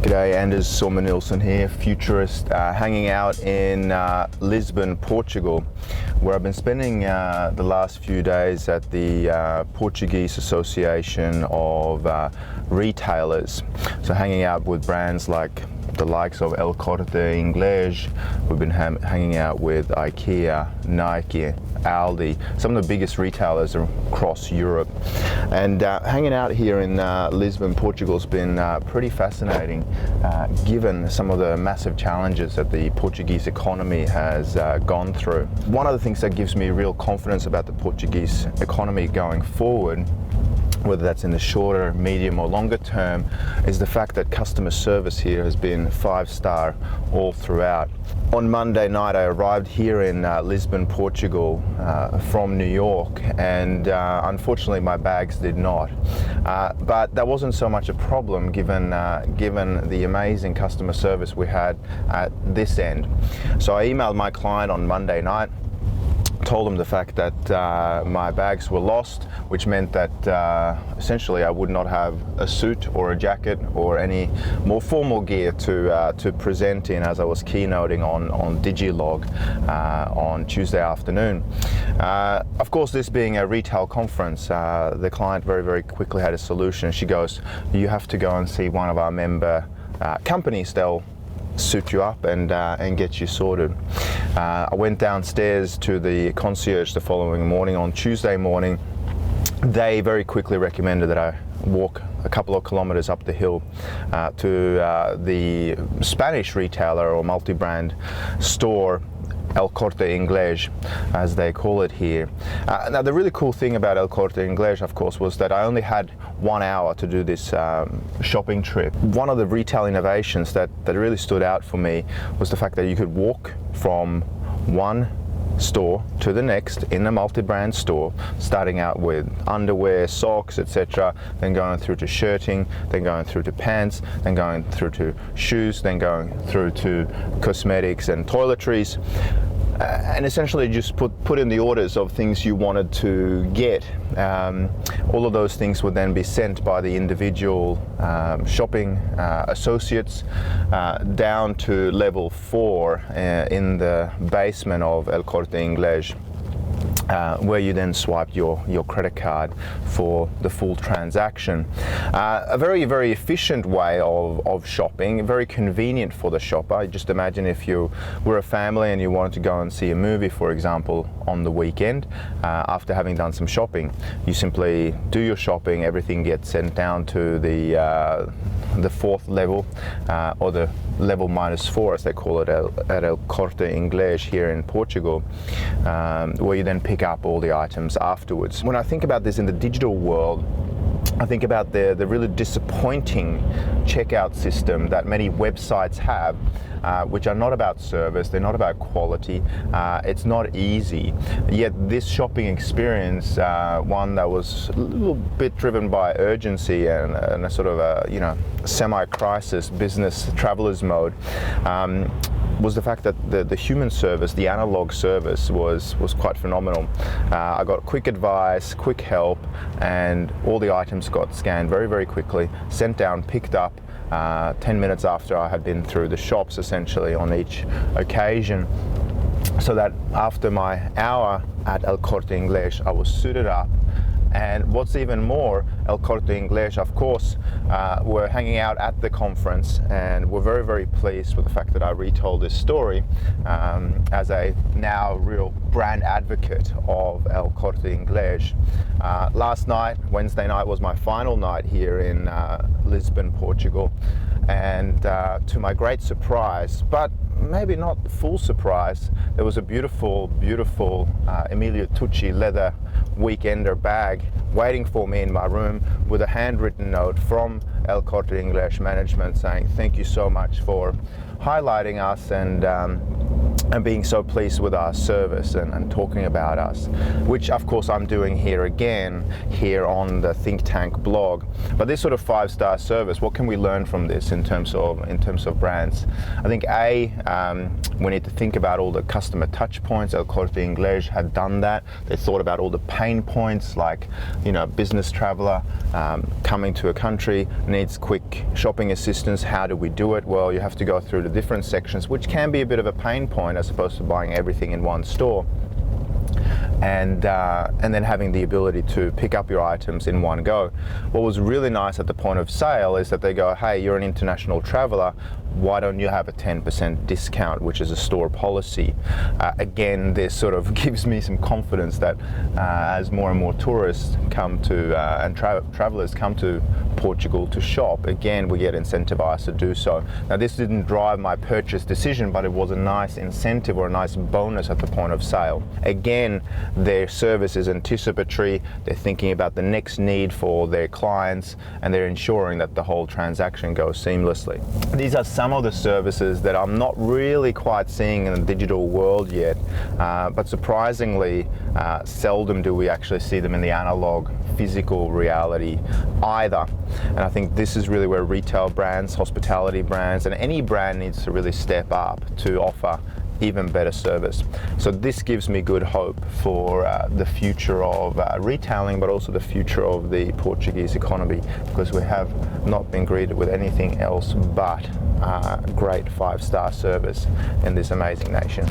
G'day, Anders Sörman-Nilsson here, futurist, hanging out in Lisbon, Portugal, where I've been spending the last few days at the Portuguese Association of Retailers. So hanging out with brands like the likes of Corte Ingles. We've been hanging out with IKEA, Nike, Aldi, some of the biggest retailers across Europe. And hanging out here in Lisbon, Portugal has been pretty fascinating, given some of the massive challenges that the Portuguese economy has gone through. One of the things that gives me real confidence about the Portuguese economy going forward, whether that's in the shorter, medium or longer term, is the fact that customer service here has been 5-star all throughout. On Monday night I arrived here in Lisbon, Portugal from New York, and unfortunately my bags did not. But that wasn't so much a problem given the amazing customer service we had at this end. So I emailed my client on Monday night, told them the fact that my bags were lost, which meant that essentially I would not have a suit or a jacket or any more formal gear to present in as I was keynoting on Digilog on Tuesday afternoon. Of course, this being a retail conference, the client very quickly had a solution. She goes, "You have to go and see one of our member companies. They'll suit you up and get you sorted." I went downstairs to the concierge the following morning, on Tuesday morning. They very quickly recommended that I walk a couple of kilometers up the hill to the Spanish retailer or multi-brand store, Corte Ingles, as they call it here. Now the really cool thing about Corte Ingles, of course, was that I only had 1 hour to do this shopping trip. One of the retail innovations that really stood out for me was the fact that you could walk from one store to the next in a multi-brand store, starting out with underwear, socks, etc., then going through to shirting, then going through to pants, then going through to shoes, then going through to cosmetics and toiletries, and essentially just put in the orders of things you wanted to get. All of those things would then be sent by the individual shopping associates down to level 4 in the basement of Corte Ingles, where you then swiped your credit card for the full transaction. A very efficient way of shopping, very convenient for the shopper. Just imagine if you were a family and you wanted to go and see a movie, for example, on the weekend, after having done some shopping. You simply do your shopping, everything gets sent down to the 4th level, or the level -4 as they call it at Corte Ingles here in Portugal, where you then pick up all the items afterwards. When I think about this in the digital world, I think about the really disappointing checkout system that many websites have, which are not about service, they're not about quality, it's not easy. Yet this shopping experience, one that was a little bit driven by urgency and a sort of a semi-crisis business traveler's mode, was the fact that the human service, the analog service, was quite phenomenal. I got quick advice, quick help, and all the items got scanned very quickly, sent down, picked up 10 minutes after I had been through the shops, essentially, on each occasion. So that after my hour at Corte Ingles, I was suited up. And what's even more, Corte Ingles, of course, were hanging out at the conference, and we're very pleased with the fact that I retold this story as a now real brand advocate of Corte Ingles. Last night, Wednesday night, was my final night here in Lisbon, Portugal, and to my great surprise, but maybe not full surprise, there was a beautiful Emilio Tucci leather weekender bag waiting for me in my room with a handwritten note from Corte Ingles management saying, "Thank you so much for highlighting us and and being so pleased with our service and talking about us, which of course I'm doing here again here on the Think Tank blog. But this sort of 5-star service, what can we learn from this in terms of brands? I think we need to think about all the customer touch points. Corte Ingles had done that. They thought about all the pain points, like, you know, business traveler coming to a country needs quick shopping assistance. How do we do it? Well, you have to go through the different sections, which can be a bit of a pain point as opposed to buying everything in one store. And then having the ability to pick up your items in one go. What was really nice at the point of sale is that they go, hey, you're an international traveler, why don't you have a 10% discount, which is a store policy. Again, this sort of gives me some confidence that as more and more tourists come to and travelers come to Portugal to shop, again, we get incentivized to do so. Now, this didn't drive my purchase decision, but it was a nice incentive or a nice bonus at the point of sale. Again, their service is anticipatory, they're thinking about the next need for their clients, and they're ensuring that the whole transaction goes seamlessly. These are some of the services that I'm not really quite seeing in the digital world yet, but surprisingly, seldom do we actually see them in the analog physical reality either. And I think this is really where retail brands, hospitality brands, and any brand needs to really step up to offer even better service. So this gives me good hope for the future of retailing, but also the future of the Portuguese economy, because we have not been greeted with anything else but great 5-star service in this amazing nation.